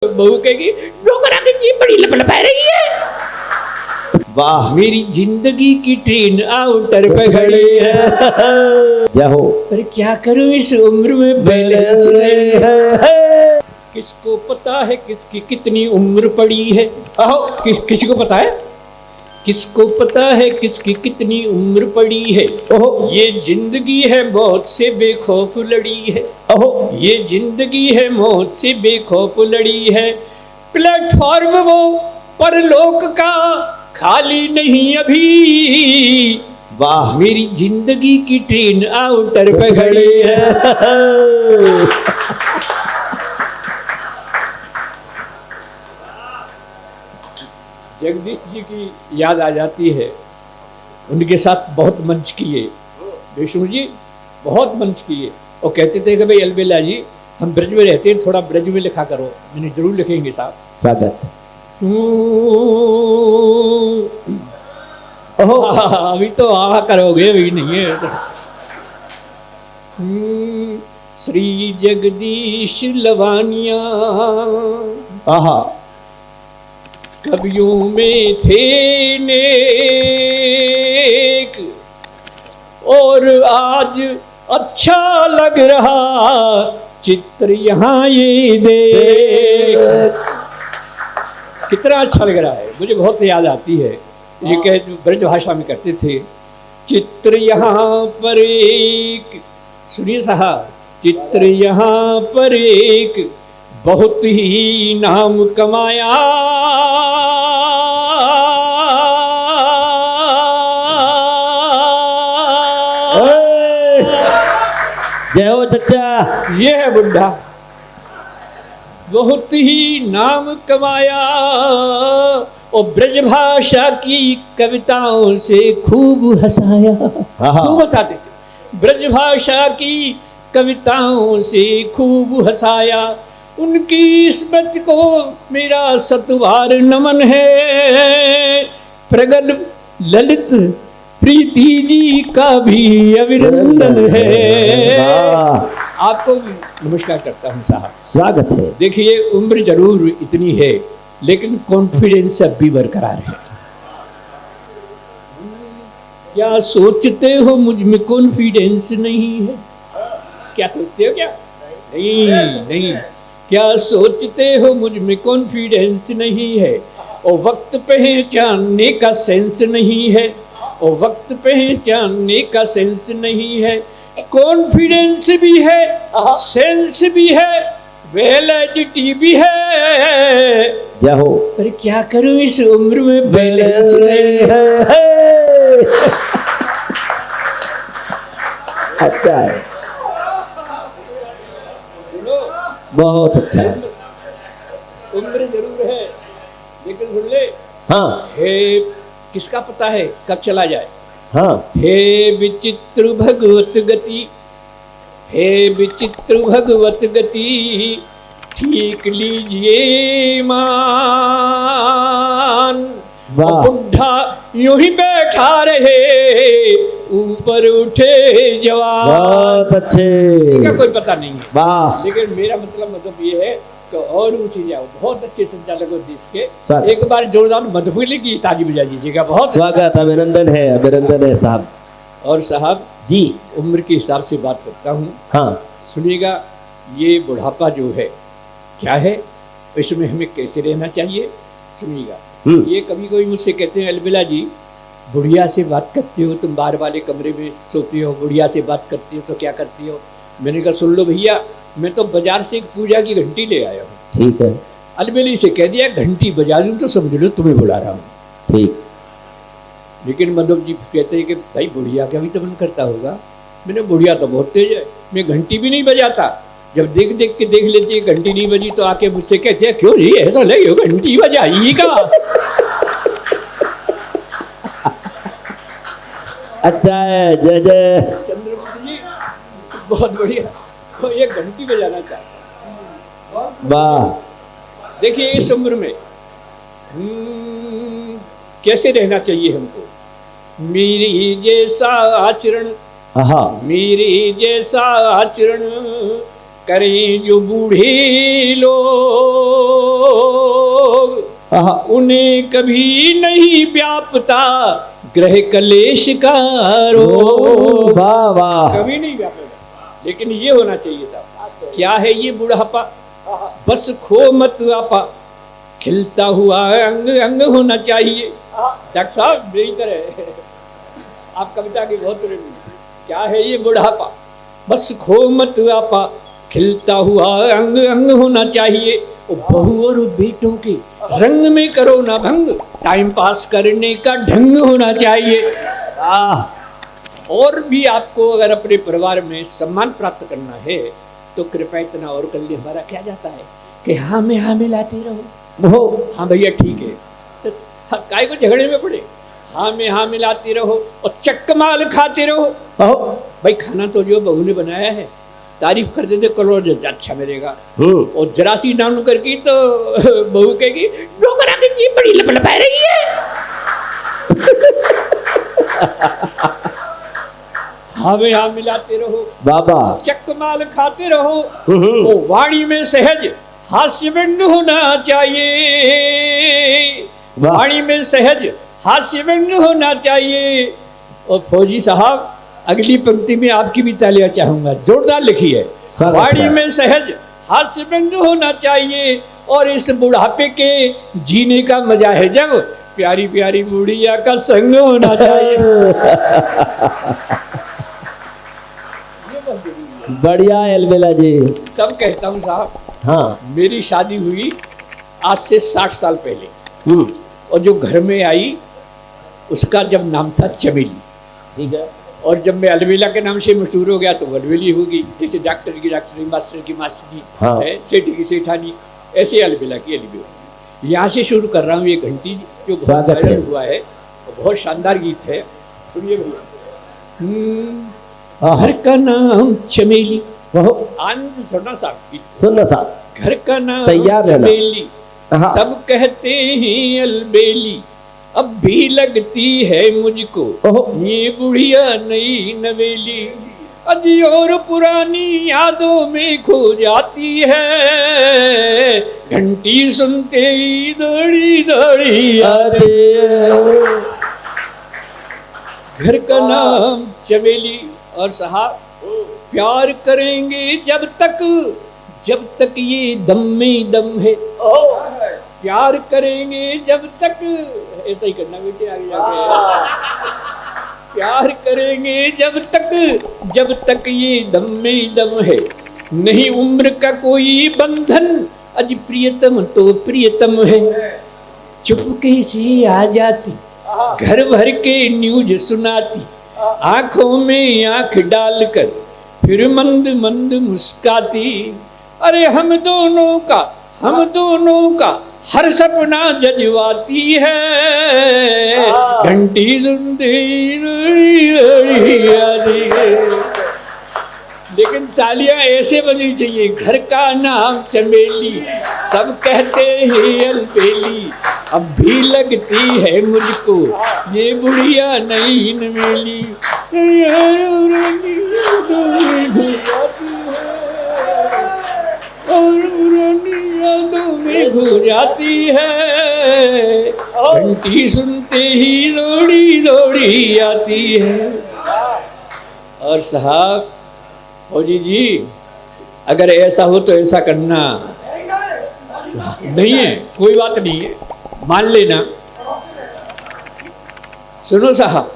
बहू कहेगी डोकरा की जीप बड़ी लपलपा रही है। वाह, मेरी जिंदगी की ट्रेन आउटर पे खड़ी है। जय हो। पर क्या करूं इस उम्र में बैलेंस नहीं है। किसको पता है किसकी कितनी उम्र पड़ी है। किसी को पता है? किसको पता है किसकी कितनी उम्र पड़ी है। ओहो, ये जिंदगी है मौत से बेखौफ लड़ी है। ओहो, ये जिंदगी है मौत से बेखौफ लड़ी है। प्लेटफॉर्म वो परलोक का खाली नहीं अभी। वाह, मेरी जिंदगी की ट्रेन आउटर पे खड़ी है। जगदीश जी की याद आ जाती है। उनके साथ बहुत मंच किए विष्णु जी, बहुत मंच किए। और कहते थे कि भाई अलबेला जी हम ब्रज में रहते हैं, थोड़ा ब्रज में लिखा करो। मैंने जरूर लिखेंगे साहब। स्वागत। ओहो, अभी तो आ करोगे, अभी नहीं है। श्री जगदीश लवानिया आहा, कवियों में थे नेक और आज अच्छा लग रहा चित्र यहाँ ये देख। कितना अच्छा लग रहा है, मुझे बहुत याद आती है। ये कह ब्रज भाषा में करते थे, चित्र यहाँ पर एक, सुनिए साहब, चित्र यहाँ पर एक बहुत ही नाम कमाया। जय हो चचा। ये है बुढ़ा, बहुत ही नाम कमाया और ब्रज भाषा की कविताओं से खूब हंसाया। खूब हंसाते थे, ब्रज भाषा की कविताओं से खूब हंसाया। उनकी स्मृति को मेरा सतुवार नमन है। प्रगट ललित प्रीति जी का भी अभिनंदन है। आपको नमस्कार करता हूँ साहब। स्वागत है। देखिए उम्र जरूर इतनी है लेकिन कॉन्फिडेंस अब भी बरकरार है। क्या सोचते हो मुझ में कॉन्फिडेंस नहीं है? क्या सोचते हो? क्या नहीं, क्या सोचते हो मुझ में कॉन्फिडेंस नहीं है। और वक्त पहचानने का सेंस नहीं है, और वक्त पहचानने का सेंस नहीं है। कॉन्फिडेंस भी है, सेंस भी है, वैलिडिटी भी है। जय हो। पर क्या करूं इस उम्र में बैलेंस नहीं है। अच्छा है, बहुत अच्छा है। उम्र जरूर है लेकिन सुन ले। हाँ, हे किसका पता है कब चला जाए। हाँ, हे विचित्र भगवत गति, हे विचित्र भगवत गति, ठीक लीजिए मान। बुढ़ा यूं ही बैठा रहे, ऊपर उठे जवान। बहुत अच्छे। इसका कोई पता नहीं है। वाह, लेकिन मेरा मतलब ये है कि और ऊंची जाओ। बहुत अच्छे संचालक हो देश के, स्वागत। एक बार जोरदार मधुबनी की ताली बजा दीजिएगा। बहुत स्वागत, अभिनंदन है साहब। और साहब जी, उम्र के हिसाब से बात करता हूँ। हाँ, सुनिएगा, ये बुढ़ापा जो है क्या है, इसमें हमें कैसे रहना चाहिए, सुनिएगा। ये कभी कोई मुझसे कहते हैं अलबेला जी बुढ़िया से बात करते हो, तुम बाहर वाले कमरे में सोती हो, बुढ़िया से बात करती हो तो क्या करती हो। मैंने कहा सुन लो भैया, मैं तो बाजार से एक पूजा की घंटी ले आया हूँ। ठीक है। अलबेली से कह दिया घंटी बजा दूँ तो समझ लो तुम्हें बुला रहा हूँ। ठीक। लेकिन मधुब जी कहते हैं कि भाई बुढ़िया का भी तो मन करता होगा। मैंने बुढ़िया तो बहुत तेज है, मैं घंटी भी नहीं बजाता। जब देख के देख लेती है घंटी नहीं बजी तो आके मुझसे कहते हैं क्यों जी ऐसा लगे घंटी बजाइएगा। अच्छा है, जय जय। चंद्रमुखी जी बहुत बढ़िया, तो ये घंटी बजाना चाहता हूँ। वाह, देखिए इस उम्र में कैसे रहना चाहिए हमको। मेरी जैसा आचरण, हाँ, मेरे जैसा आचरण करें जो बूढ़े लोग, उन्हें कभी नहीं व्यापता ग्रह कलेश का रोग। वाह वाह, कभी नहीं व्यापेगा। लेकिन ये होना चाहिए था, क्या है ये बुढ़ापा? बस खो मत आपा, खिलता हुआ अंग अंग होना चाहिए। डॉक्टर साहब बेहतर है, आप कविता की बहुत प्रेमी। क्या है ये बुढ़ापा? बस खो मत आपा, खिलता हुआ अंग अंग होना चाहिए। बहू और बेटों के रंग में करो ना भंग, टाइम पास करने का ढंग होना चाहिए। और भी आपको अगर अपने परिवार में सम्मान प्राप्त करना है तो कृपया इतना और कर लिए। हमारा क्या जाता है कि हाँ में हाँ मिलाते रहो। हाँ भैया ठीक है, काय को झगड़े में पड़े? हाँ में हाँ मिलाते रहो और चक्क माल खाते रहो। भाई खाना तो जो बहू ने बनाया है तारीफ कर देते, करो अच्छा मिलेगा। और जरा सी डाउन करके तो बहू कहेगी डोकरा की जीभ बड़ी लपलपा रही है। हाँ में हाँ मिलाते रहो बाबा, चक्क माल खाते रहो। तो वाणी में सहज हास्य व्यंग होना चाहिए, वाणी में सहज हास्य व्यंग होना चाहिए। और फौजी साहब अगली पंक्ति में आपकी भी तालियां चाहूंगा, जोरदार लिखी है। वाणी में सहज हास्य व्यंग होना चाहिए और इस बुढ़ापे के जीने का मजा है जब प्यारी प्यारी बुढ़िया का संग होना चाहिए। बढ़िया एलबेला जी। तब कहता हूँ साहब, हाँ, मेरी शादी हुई आज से 60 साल पहले, और जो घर में आई उसका जब नाम था चमेली, ठीक है। और जब मैं अलबेला के नाम से मशहूर हो गया तो अलबेली होगी। जैसे डॉक्टर की डॉक्टरी, मास्टर की मास्टरी, हाँ। सेठ की सेठानी, ऐसे अलबेला की अलबेला। यहाँ से शुरू कर रहा हूँ ये घंटी जो बहुत वायरल हुआ है और बहुत शानदार गीत है, सुनिए भैया। घर का नाम चमेली, आनंद सुनना साहब, सुनना साहब, घर का नाम तैयार चमेली, सब कहते हैं अलबेली, अब भी लगती है मुझको ये बुढ़िया नई नवेली। अजी और पुरानी यादों में खो जाती है, घंटी सुनते ही दौड़ी दौड़ी आते। घर का नाम चमेली। और साहब प्यार करेंगे जब तक ये दम में दम है, प्यार करेंगे जब तक, ऐसा ही करना बेटे आगे जाके। प्यार करेंगे जब तक ये दम में दम है, नहीं उम्र का कोई बंधन, अज प्रियतम तो प्रियतम है। चुपके से आ जाती, घर भर के न्यूज सुनाती, आंखों में आंख डालकर फिर मंद मंद मुस्काती। अरे हम दोनों का हर सपना जजवाती है, घंटी सुनते लेकिन तालियां ऐसे बजनी चाहिए। घर का नाम चमेली, सब कहते हैं अलबेली, अब भी लगती है मुझको ये बुढ़िया नई नवेली। खो जाती है, घंटी सुनते ही दौड़ी दौड़ी आती है। और साहब फौजी जी, अगर ऐसा हो तो ऐसा करना नहीं है, कोई बात नहीं है, मान लेना। सुनो साहब,